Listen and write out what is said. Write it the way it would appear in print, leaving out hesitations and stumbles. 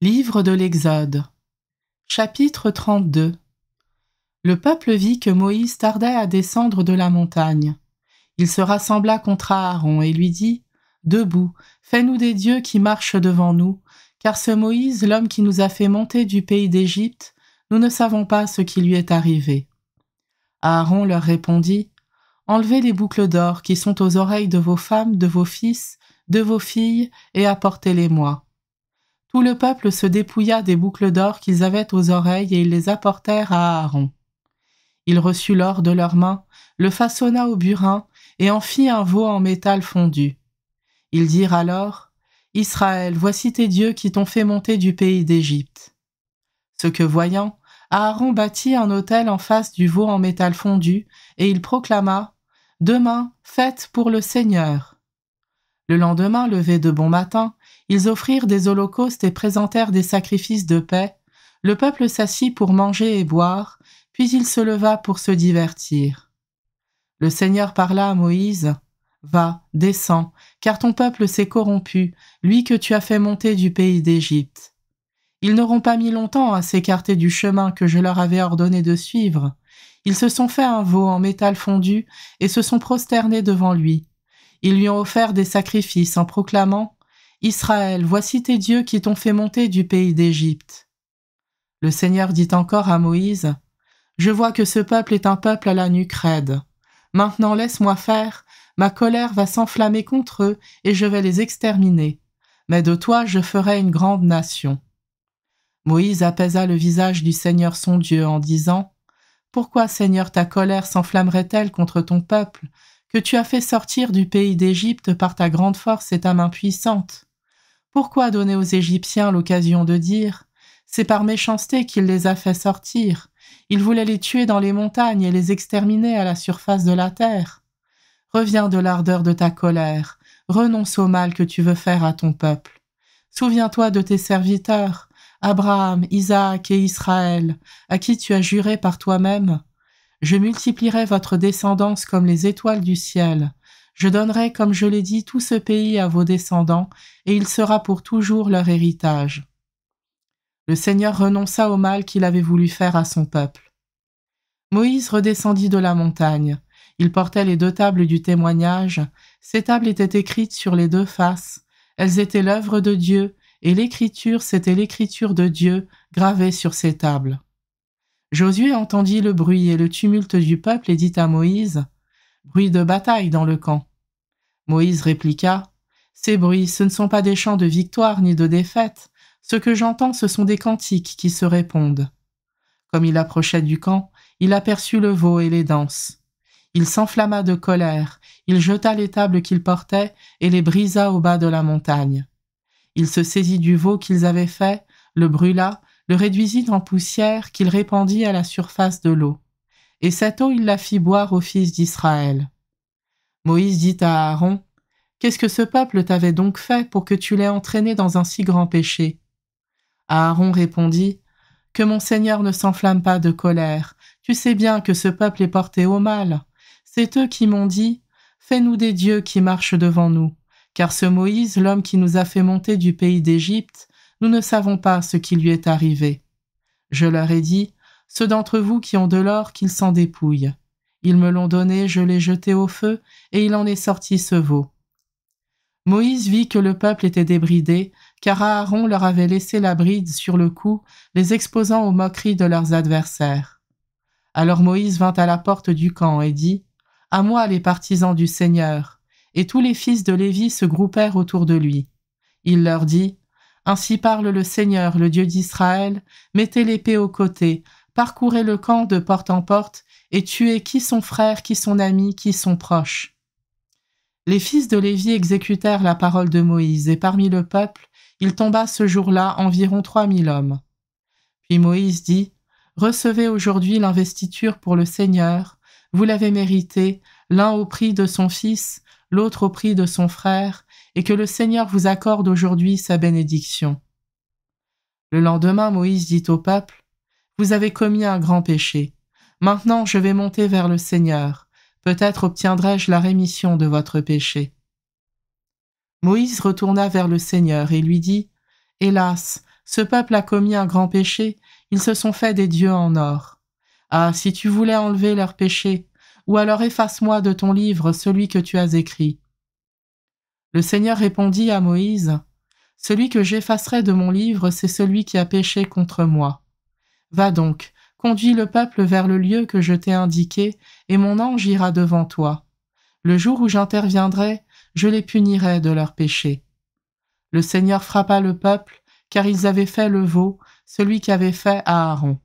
Livre de l'Exode. Chapitre 32. Le peuple vit que Moïse tardait à descendre de la montagne. Il se rassembla contre Aaron et lui dit : « Debout, fais-nous des dieux qui marchent devant nous, car ce Moïse, l'homme qui nous a fait monter du pays d'Égypte, nous ne savons pas ce qui lui est arrivé. » Aaron leur répondit : « Enlevez les boucles d'or qui sont aux oreilles de vos femmes, de vos fils, de vos filles, et apportez-les-moi. » Tout le peuple se dépouilla des boucles d'or qu'ils avaient aux oreilles et ils les apportèrent à Aaron. Il reçut l'or de leurs mains, le façonna au burin et en fit un veau en métal fondu. Ils dirent alors : « Israël, voici tes dieux qui t'ont fait monter du pays d'Égypte. » Ce que voyant, Aaron bâtit un autel en face du veau en métal fondu et il proclama : « Demain, fête pour le Seigneur. » Le lendemain, levé de bon matin, ils offrirent des holocaustes et présentèrent des sacrifices de paix. Le peuple s'assit pour manger et boire, puis il se leva pour se divertir. Le Seigneur parla à Moïse : « Va, descends, car ton peuple s'est corrompu, lui que tu as fait monter du pays d'Égypte. » Ils n'auront pas mis longtemps à s'écarter du chemin que je leur avais ordonné de suivre. Ils se sont fait un veau en métal fondu et se sont prosternés devant lui. Ils lui ont offert des sacrifices en proclamant : « Israël, voici tes dieux qui t'ont fait monter du pays d'Égypte. » Le Seigneur dit encore à Moïse : « Je vois que ce peuple est un peuple à la nuque raide. Maintenant laisse-moi faire, ma colère va s'enflammer contre eux et je vais les exterminer. Mais de toi je ferai une grande nation. » Moïse apaisa le visage du Seigneur son Dieu en disant : « Pourquoi, Seigneur, ta colère s'enflammerait-elle contre ton peuple, que tu as fait sortir du pays d'Égypte par ta grande force et ta main puissante ? Pourquoi donner aux Égyptiens l'occasion de dire : c'est par méchanceté qu'il les a fait sortir, il voulait les tuer dans les montagnes et les exterminer à la surface de la terre. Reviens de l'ardeur de ta colère, renonce au mal que tu veux faire à ton peuple. Souviens-toi de tes serviteurs, Abraham, Isaac et Israël, à qui tu as juré par toi-même : je multiplierai votre descendance comme les étoiles du ciel. Je donnerai, comme je l'ai dit, tout ce pays à vos descendants, et il sera pour toujours leur héritage. » Le Seigneur renonça au mal qu'il avait voulu faire à son peuple. Moïse redescendit de la montagne. Il portait les 2 tables du témoignage. Ces tables étaient écrites sur les 2 faces. Elles étaient l'œuvre de Dieu, et l'écriture, c'était l'écriture de Dieu gravée sur ces tables. Josué entendit le bruit et le tumulte du peuple et dit à Moïse : « Bruit de bataille dans le camp. » Moïse répliqua : « Ces bruits, ce ne sont pas des chants de victoire ni de défaite. Ce que j'entends, ce sont des cantiques qui se répondent. » Comme il approchait du camp, il aperçut le veau et les danses. Il s'enflamma de colère, il jeta les tables qu'il portait et les brisa au bas de la montagne. Il se saisit du veau qu'ils avaient fait, le brûla, le réduisit en poussière qu'il répandit à la surface de l'eau. Et cette eau, il la fit boire aux fils d'Israël. Moïse dit à Aaron : « Qu'est-ce que ce peuple t'avait donc fait pour que tu l'aies entraîné dans un si grand péché ?» Aaron répondit : « Que mon Seigneur ne s'enflamme pas de colère. Tu sais bien que ce peuple est porté au mal. C'est eux qui m'ont dit : fais-nous des dieux qui marchent devant nous. Car ce Moïse, l'homme qui nous a fait monter du pays d'Égypte, nous ne savons pas ce qui lui est arrivé. Je leur ai dit : ceux d'entre vous qui ont de l'or, qu'ils s'en dépouillent. Ils me l'ont donné, je l'ai jeté au feu, et il en est sorti ce veau. » Moïse vit que le peuple était débridé, car Aaron leur avait laissé la bride sur le cou, les exposant aux moqueries de leurs adversaires. Alors Moïse vint à la porte du camp et dit : « À moi les partisans du Seigneur. » Et tous les fils de Lévi se groupèrent autour de lui. Il leur dit : « Ainsi parle le Seigneur, le Dieu d'Israël, mettez l'épée au côté, parcourez le camp de porte en porte, et tuez qui son frère, qui son ami, qui son proche. » Les fils de Lévi exécutèrent la parole de Moïse, et parmi le peuple, il tomba ce jour-là environ 3000 hommes. Puis Moïse dit : « Recevez aujourd'hui l'investiture pour le Seigneur, vous l'avez mérité, l'un au prix de son fils, l'autre au prix de son frère, et que le Seigneur vous accorde aujourd'hui sa bénédiction. » Le lendemain, Moïse dit au peuple : « Vous avez commis un grand péché. Maintenant, je vais monter vers le Seigneur. Peut-être obtiendrai-je la rémission de votre péché. » Moïse retourna vers le Seigneur et lui dit : « Hélas, Ce peuple a commis un grand péché, ils se sont fait des dieux en or. Ah, si tu voulais enlever leurs péchés, ou alors efface-moi de ton livre celui que tu as écrit. » Le Seigneur répondit à Moïse, « Celui que j'effacerai de mon livre, c'est celui qui a péché contre moi. Va donc, conduis le peuple vers le lieu que je t'ai indiqué, et mon ange ira devant toi. Le jour où j'interviendrai, je les punirai de leurs péchés. » Le Seigneur frappa le peuple, car ils avaient fait le veau, celui qu'avait fait à Aaron.